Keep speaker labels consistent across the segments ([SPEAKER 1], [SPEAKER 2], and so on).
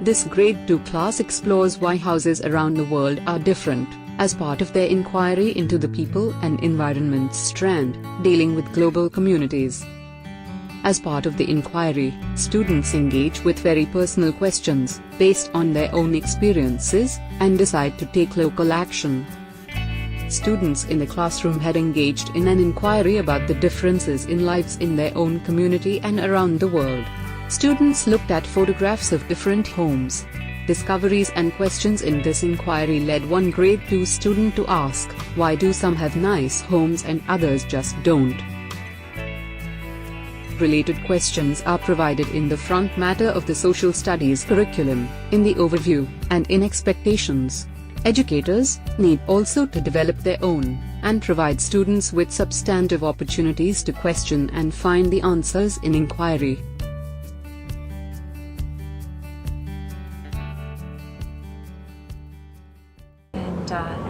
[SPEAKER 1] This Grade 2 class explores why houses around the world are different, as part of their inquiry into the people and environment strand, dealing with global communities. As part of the inquiry, students engage with very personal questions, based on their own experiences, and decide to take local action. Students in the classroom had engaged in an inquiry about the differences in lives in their own community and around the world. Students looked at photographs of different homes. Discoveries and questions in this inquiry led one Grade 2 student to ask, why do some have nice homes and others just don't? Related questions are provided in the front matter of the social studies curriculum, in the overview, and in expectations. Educators need also to develop their own, and provide students with substantive opportunities to question and find the answers in inquiry.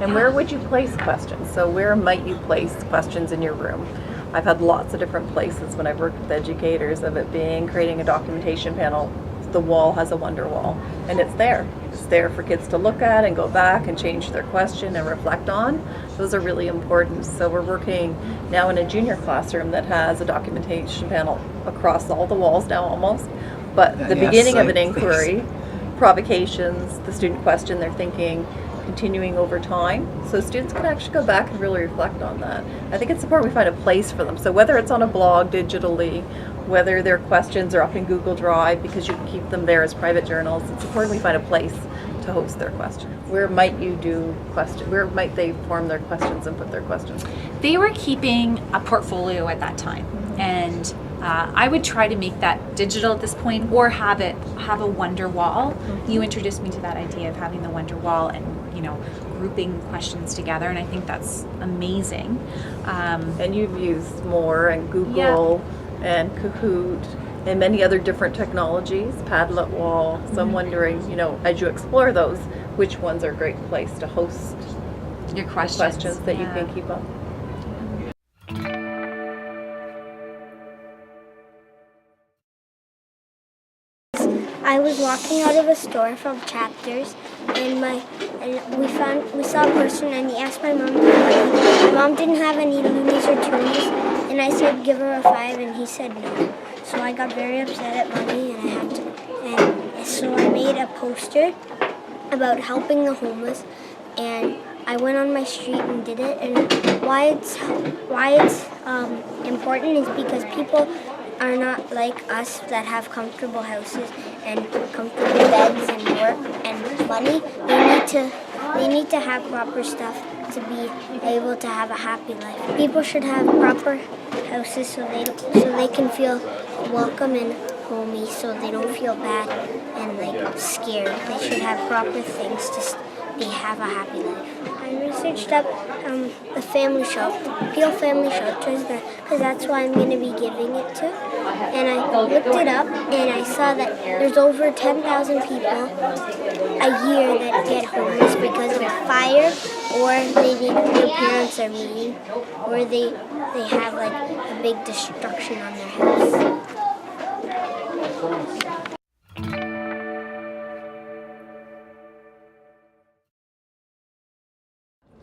[SPEAKER 2] And where would you place questions? So where might you place questions in your room? I've had lots of different places when I've worked with educators of it being creating a documentation panel. The wall has a wonder wall, and it's there. It's there for kids to look at and go back and change their question and reflect on. Those are really important. So we're working now in a junior classroom that has a documentation panel across all the walls now almost. But the beginning of an inquiry, provocations, the student question, they're thinking, continuing over time, so students can actually go back and really reflect on that. I think it's important we find a place for them. So whether it's on a blog digitally, whether their questions are up in Google Drive because you can keep them there as private journals, it's important we find a place to host their questions. Where might you do questions? Where might they form their questions and put their questions?
[SPEAKER 3] They were keeping a portfolio at that time, and I would try to make that digital at this point, or have a wonder wall. You introduced me to that idea of having the wonder wall and grouping questions together, and I think that's amazing.
[SPEAKER 2] And you've used more and Google and Kahoot and many other different technologies, Padlet wall. So I'm wondering, as you explore those, which ones are a great place to host
[SPEAKER 3] your questions
[SPEAKER 2] that you can keep up.
[SPEAKER 4] I was walking out of a store from Chapters, and we saw a person, and he asked my mom for money. My mom didn't have any loonies or toonies, and I said give her a 5, and he said no. So I got very upset at money, and I had to. And so I made a poster about helping the homeless, and I went on my street and did it. And why it's important is because people are not like us that have comfortable houses and comfortable beds and work and money. They need to have proper stuff to be able to have a happy life. People should have proper houses so they can feel welcome and homey, so they don't feel bad and scared. They should have proper things to have a happy life. I researched up the family shelter, Peel Family Shelters, because that's who I'm going to be giving it to. And I looked it up, and I saw that there's over 10,000 people a year that get homeless because of fire, or their parents are mean, or they have a big destruction on their house.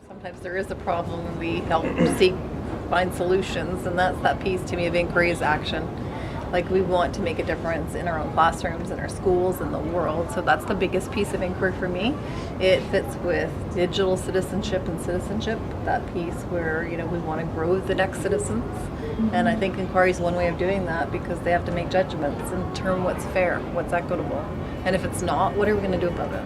[SPEAKER 2] Sometimes there is a problem and we help find solutions, and that's that piece to me of inquiry is action. We want to make a difference in our own classrooms, in our schools, in the world. So that's the biggest piece of inquiry for me. It fits with digital citizenship and citizenship, that piece where we want to grow the next citizens. And I think inquiry is one way of doing that, because they have to make judgments and determine what's fair, what's equitable. And if it's not, what are we going to do about it?